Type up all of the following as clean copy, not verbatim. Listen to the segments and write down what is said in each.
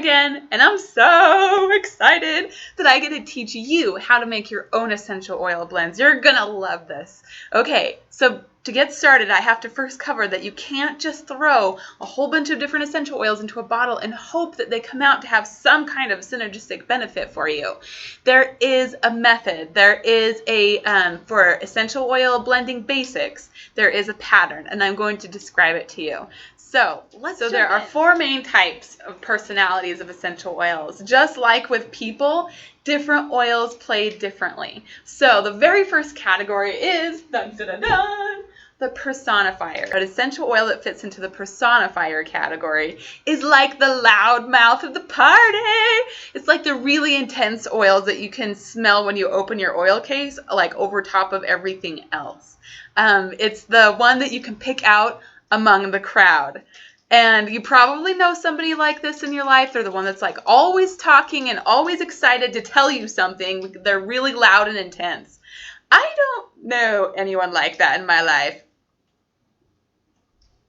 again, and I'm so excited that I get to teach you how to make your own essential oil blends. You're gonna love this. Okay, so to get started, I have to first cover that you can't just throw a whole bunch of different essential oils into a bottle and hope that they come out to have some kind of synergistic benefit for you. There is a method. There is for essential oil blending basics, there is a pattern, and I'm going to describe it to you. So there are 4 main types of personalities of essential oils. Just like with people, different oils play differently. So the very first category is the personifier. An essential oil that fits into the personifier category is like the loud mouth of the party. It's like the really intense oils that you can smell when you open your oil case, like over top of everything else. It's the one that you can pick out among the crowd. And you probably know somebody like this in your life. They're the one that's like always talking and always excited to tell you something. They're really loud and intense. I don't know anyone like that in my life.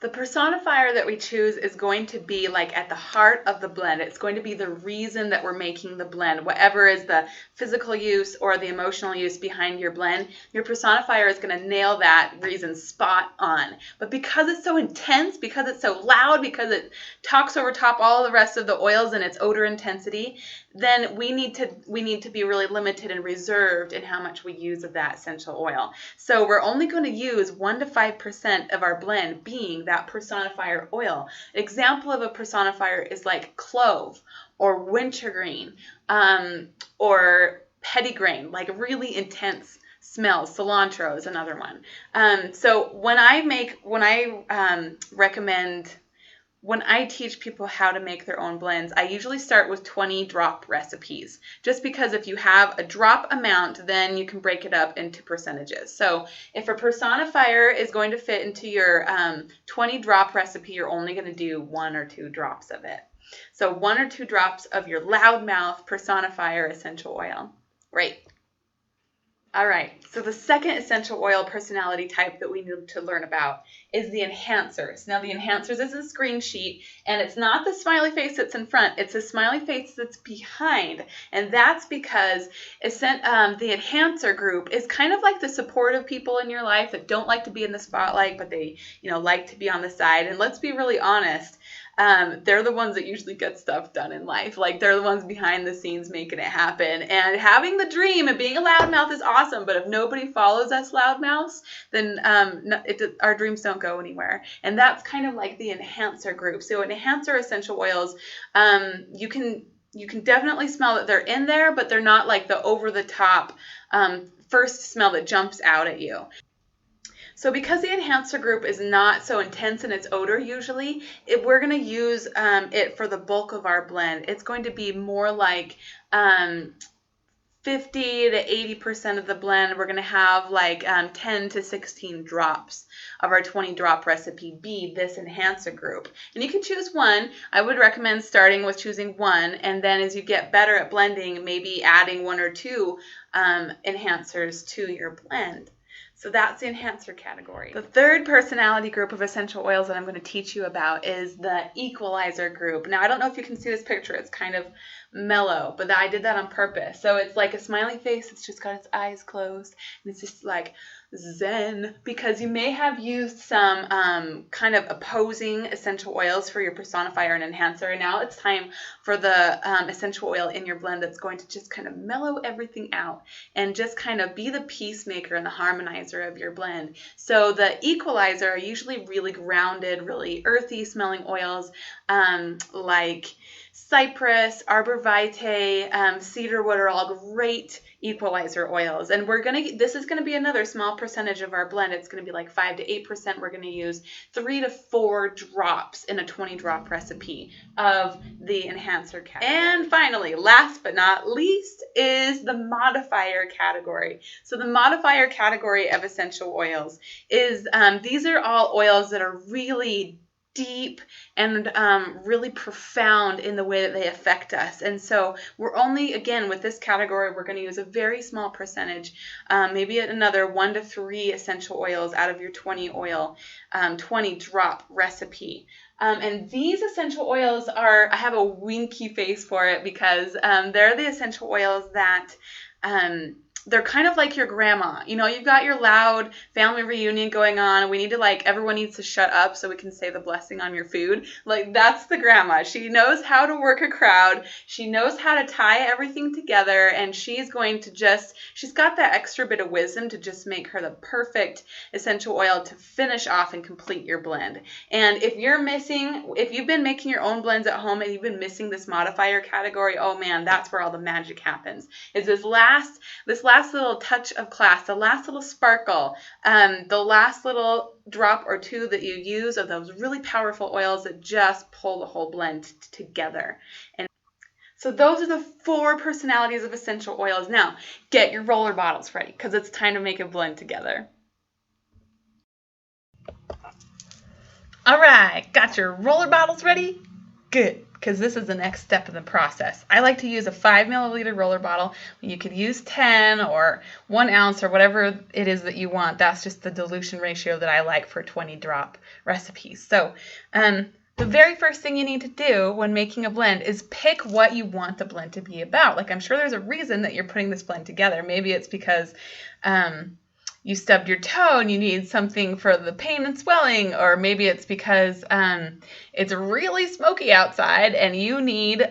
The personifier that we choose is going to be like at the heart of the blend. It's going to be the reason that we're making the blend. Whatever is the physical use or the emotional use behind your blend, your personifier is going to nail that reason spot on. But because it's so intense, because it's so loud, because it talks over top all the rest of the oils and its odor intensity, then we need to be really limited and reserved in how much we use of that essential oil. So we're only going to use 1 to 5% of our blend being that personifier oil. An example of a personifier is like clove or wintergreen or petitgrain, like really intense smells. Cilantro is another one. So when I teach people how to make their own blends, I usually start with 20 drop recipes. Just because if you have a drop amount, then you can break it up into percentages. So if a personifier is going to fit into your 20 drop recipe, you're only going to do 1 or 2 drops of it. So 1 or 2 drops of your loudmouth personifier essential oil. Right. All right, so the second essential oil personality type that we need to learn about is the enhancers. Now, the enhancers is a screen sheet, and it's not the smiley face that's in front. It's a smiley face that's behind, and that's because the enhancer group is kind of like the supportive people in your life that don't like to be in the spotlight, but they, like to be on the side. And let's be really honest. They're the ones that usually get stuff done in life. Like, they're the ones behind the scenes making it happen. And having the dream of being a loudmouth is awesome, but if nobody follows us loudmouths, then our dreams don't go anywhere. And that's kind of like the enhancer group. So enhancer essential oils, you can definitely smell that they're in there, but they're not like the over-the-top first smell that jumps out at you. So because the enhancer group is not so intense in its odor usually, we're going to use it for the bulk of our blend. It's going to be more like 50 to 80% of the blend. We're going to have like 10 to 16 drops of our 20 drop recipe be this enhancer group. And you can choose 1. I would recommend starting with choosing 1, and then as you get better at blending, maybe adding 1 or 2 enhancers to your blend. So that's the enhancer category. The third personality group of essential oils that I'm going to teach you about is the equalizer group. Now, I don't know if you can see this picture. It's kind of mellow, but I did that on purpose. So it's like a smiley face. It's just got its eyes closed, and it's just like zen, because you may have used some kind of opposing essential oils for your personifier and enhancer, and now it's time for the essential oil in your blend that's going to just kind of mellow everything out and just kind of be the peacemaker and the harmonizer of your blend. So the equalizer are usually really grounded, really earthy smelling oils like cypress, arborvitae, cedarwood are all great equalizer oils. And this is going to be another small percentage of our blend. It's going to be like 5 to 8%. We're going to use 3 to 4 drops in a 20 drop recipe of the enhancer category. And finally, last but not least, is the modifier category. So the modifier category of essential oils is, these are all oils that are really deep and really profound in the way that they affect us. And so we're only, again, with this category, we're going to use a very small percentage, maybe another 1 to 3 essential oils out of your 20 drop recipe. And these essential oils are, I have a winky face for it because they're the essential oils that they're kind of like your grandma. You know, you've got your loud family reunion going on. We need to, like, everyone needs to shut up so we can say the blessing on your food. Like, that's the grandma. She knows how to work a crowd. She knows how to tie everything together, and she's going to just, she's got that extra bit of wisdom to just make her the perfect essential oil to finish off and complete your blend. And if you've been making your own blends at home and you've been missing this modifier category, oh man, that's where all the magic happens. Is this last little touch of class, the last little sparkle, the last little drop or two that you use of those really powerful oils that just pull the whole blend together. And so those are the 4 personalities of essential oils. Now, get your roller bottles ready because it's time to make a blend together. All right, got your roller bottles ready? Good, because this is the next step in the process. I like to use a 5 milliliter roller bottle. You could use 10 or 1 ounce or whatever it is that you want. That's just the dilution ratio that I like for 20 drop recipes. So the very first thing you need to do when making a blend is pick what you want the blend to be about. Like, I'm sure there's a reason that you're putting this blend together. Maybe it's because you stubbed your toe and you need something for the pain and swelling, or maybe it's because it's really smoky outside and you need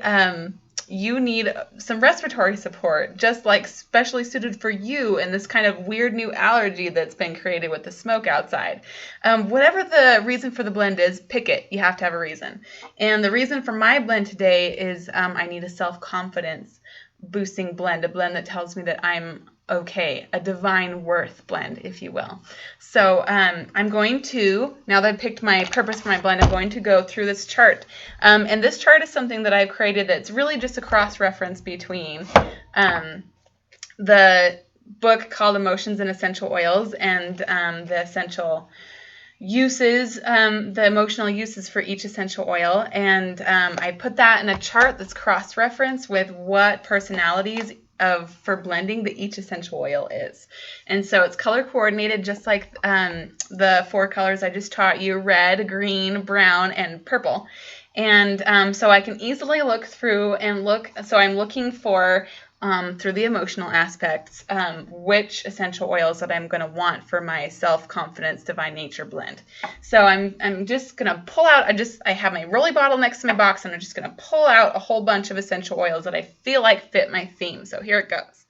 some respiratory support, just like specially suited for you and this kind of weird new allergy that's been created with the smoke outside. Whatever the reason for the blend is, pick it. You have to have a reason. And the reason for my blend today is I need a self-confidence boosting blend, a blend that tells me that I'm okay, a divine worth blend, if you will. So I'm going to, now that I've picked my purpose for my blend, I'm going to go through this chart. And this chart is something that I've created that's really just a cross-reference between the book called Emotions and Essential Oils and the essential uses, the emotional uses for each essential oil. And I put that in a chart that's cross-referenced with what personalities for blending that each essential oil is. And so it's color coordinated just like the 4 colors I just taught you: red, green, brown, and purple. And so I can easily look through and so I'm looking for through the emotional aspects, which essential oils that I'm going to want for my self-confidence divine nature blend. So I'm just going to pull out, I have my rolly bottle next to my box, and I'm just going to pull out a whole bunch of essential oils that I feel like fit my theme. So here it goes.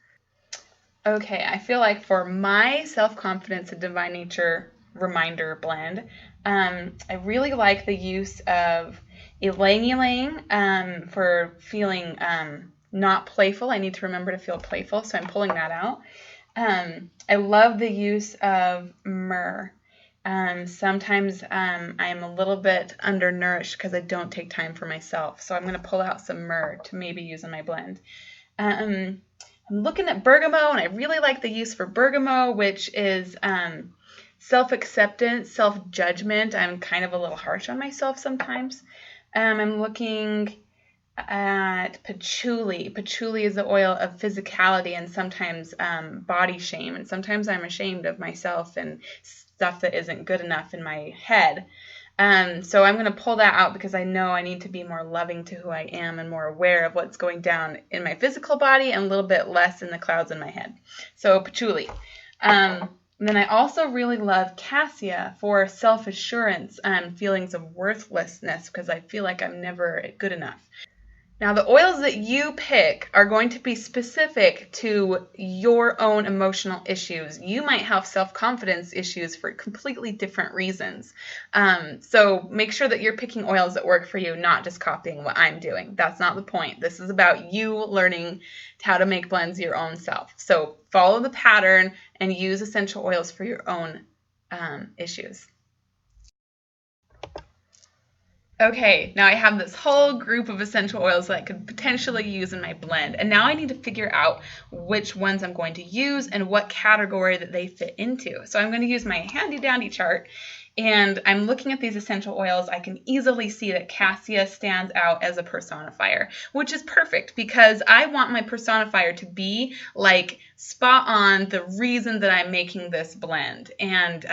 Okay, I feel like for my self-confidence and divine nature reminder blend, I really like the use of ylang ylang for feeling not playful. I need to remember to feel playful, so I'm pulling that out. I love the use of myrrh. Sometimes I'm a little bit undernourished because I don't take time for myself, so I'm going to pull out some myrrh to maybe use in my blend. I'm looking at bergamot, and I really like the use for bergamot, which is self-acceptance, self-judgment. I'm kind of a little harsh on myself sometimes. I'm looking at patchouli. Patchouli is the oil of physicality and sometimes body shame. And sometimes I'm ashamed of myself and stuff that isn't good enough in my head. So I'm going to pull that out because I know I need to be more loving to who I am and more aware of what's going down in my physical body and a little bit less in the clouds in my head. So patchouli. And then I also really love cassia for self-assurance and feelings of worthlessness because I feel like I'm never good enough. Now, the oils that you pick are going to be specific to your own emotional issues. You might have self-confidence issues for completely different reasons. So make sure that you're picking oils that work for you, not just copying what I'm doing. That's not the point. This is about you learning how to make blends your own self. So follow the pattern and use essential oils for your own issues. Okay, now I have this whole group of essential oils that I could potentially use in my blend. And now I need to figure out which ones I'm going to use and what category that they fit into. So I'm going to use my handy dandy chart. And I'm looking at these essential oils. I can easily see that cassia stands out as a personifier, which is perfect because I want my personifier to be like spot on the reason that I'm making this blend. And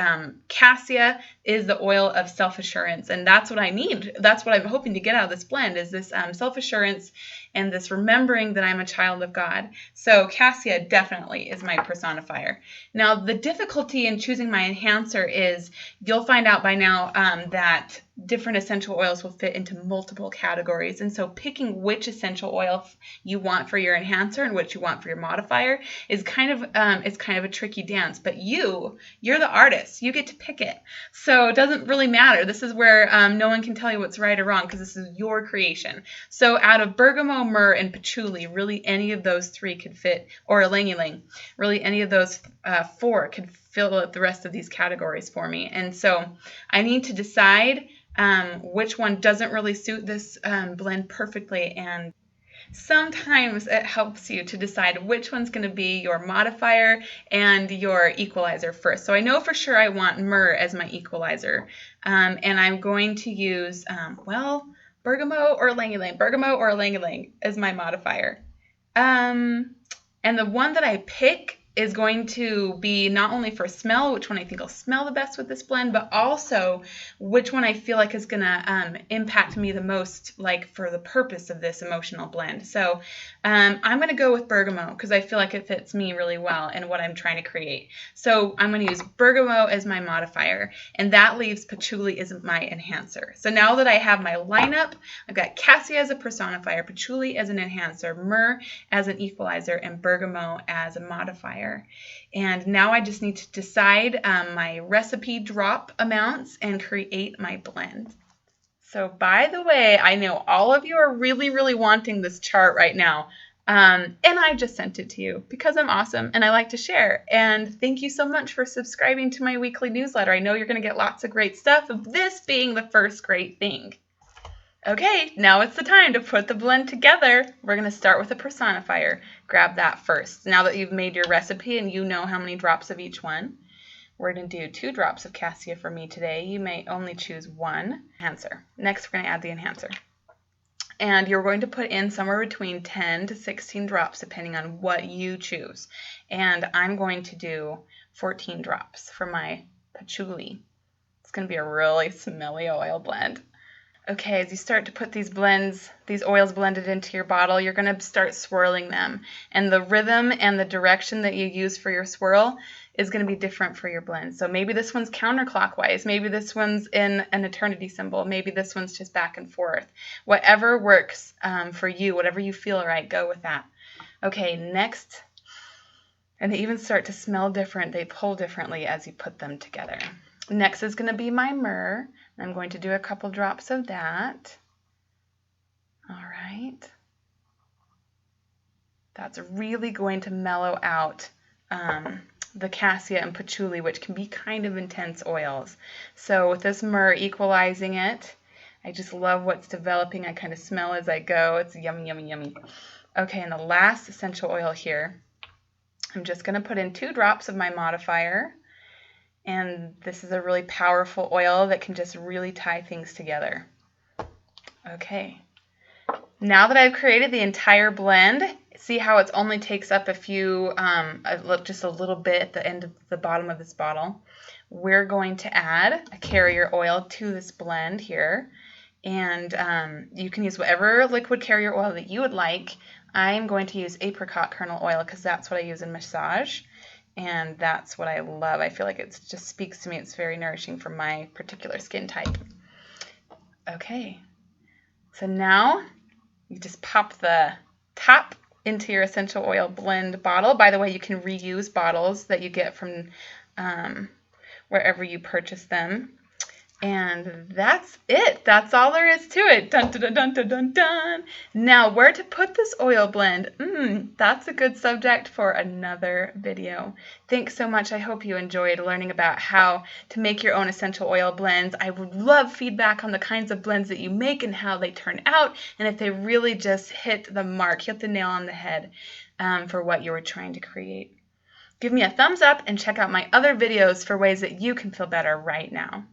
cassia is the oil of self-assurance, and that's what I need. That's what I'm hoping to get out of this blend is this self-assurance and this remembering that I'm a child of God. So cassia definitely is my personifier. Now, the difficulty in choosing my enhancer is you'll find out by now that different essential oils will fit into multiple categories. And so picking which essential oil you want for your enhancer and which you want for your modifier is kind of a tricky dance. But you're the artist. You get to pick it. So it doesn't really matter. This is where no one can tell you what's right or wrong because this is your creation. So out of bergamot, myrrh, and patchouli, really any of those three could fit, or ylang-ylang, really any of those four could fill out the rest of these categories for me. And so I need to decide which one doesn't really suit this blend perfectly. And sometimes it helps you to decide which one's going to be your modifier and your equalizer first. So I know for sure I want myrrh as my equalizer. And I'm going to use, bergamot or ylang-ylang as my modifier. And the one that I pick is going to be not only for smell, which one I think will smell the best with this blend, but also which one I feel like is going to impact me the most, like for the purpose of this emotional blend. So I'm going to go with bergamot because I feel like it fits me really well and what I'm trying to create. So I'm going to use bergamot as my modifier, and that leaves patchouli as my enhancer. So now that I have my lineup, I've got cassia as a personifier, patchouli as an enhancer, myrrh as an equalizer, and bergamot as a modifier. And now I just need to decide my recipe drop amounts and create my blend. So by the way, I know all of you are really, really wanting this chart right now. And I just sent it to you because I'm awesome and I like to share. And thank you so much for subscribing to my weekly newsletter. I know you're going to get lots of great stuff, this being the first great thing. Okay, now it's the time to put the blend together. We're going to start with a personifier. Grab that first. Now that you've made your recipe and you know how many drops of each one, we're going to do 2 drops of cassia for me today. You may only choose one enhancer. Next, we're going to add the enhancer. And you're going to put in somewhere between 10 to 16 drops depending on what you choose. And I'm going to do 14 drops for my patchouli. It's going to be a really smelly oil blend. Okay, as you start to put these oils blended into your bottle, you're going to start swirling them. And the rhythm and the direction that you use for your swirl is going to be different for your blend. So maybe this one's counterclockwise. Maybe this one's in an eternity symbol. Maybe this one's just back and forth. Whatever works for you, whatever you feel right, go with that. Okay, next, and they even start to smell different. They pull differently as you put them together. Next is going to be my myrrh. I'm going to do a couple drops of that. All right. That's really going to mellow out the cassia and patchouli, which can be kind of intense oils. So with this myrrh equalizing it, I just love what's developing. I kind of smell as I go. It's yummy, yummy, yummy. Okay, and the last essential oil here, I'm just going to put in 2 drops of my modifier. And this is a really powerful oil that can just really tie things together. Okay. Now that I've created the entire blend, see how it only takes up just a little bit at the end of the bottom of this bottle. We're going to add a carrier oil to this blend here. And you can use whatever liquid carrier oil that you would like. I'm going to use apricot kernel oil because that's what I use in massage. And that's what I love. I feel like it just speaks to me. It's very nourishing for my particular skin type. Okay, so now you just pop the top into your essential oil blend bottle. By the way, you can reuse bottles that you get from wherever you purchase them. And that's it. That's all there is to it. Dun, dun, dun, dun, dun, dun. Now, where to put this oil blend? That's a good subject for another video. Thanks so much. I hope you enjoyed learning about how to make your own essential oil blends. I would love feedback on the kinds of blends that you make and how they turn out, and if they really just hit the mark, hit the nail on the head for what you were trying to create. Give me a thumbs up and check out my other videos for ways that you can feel better right now.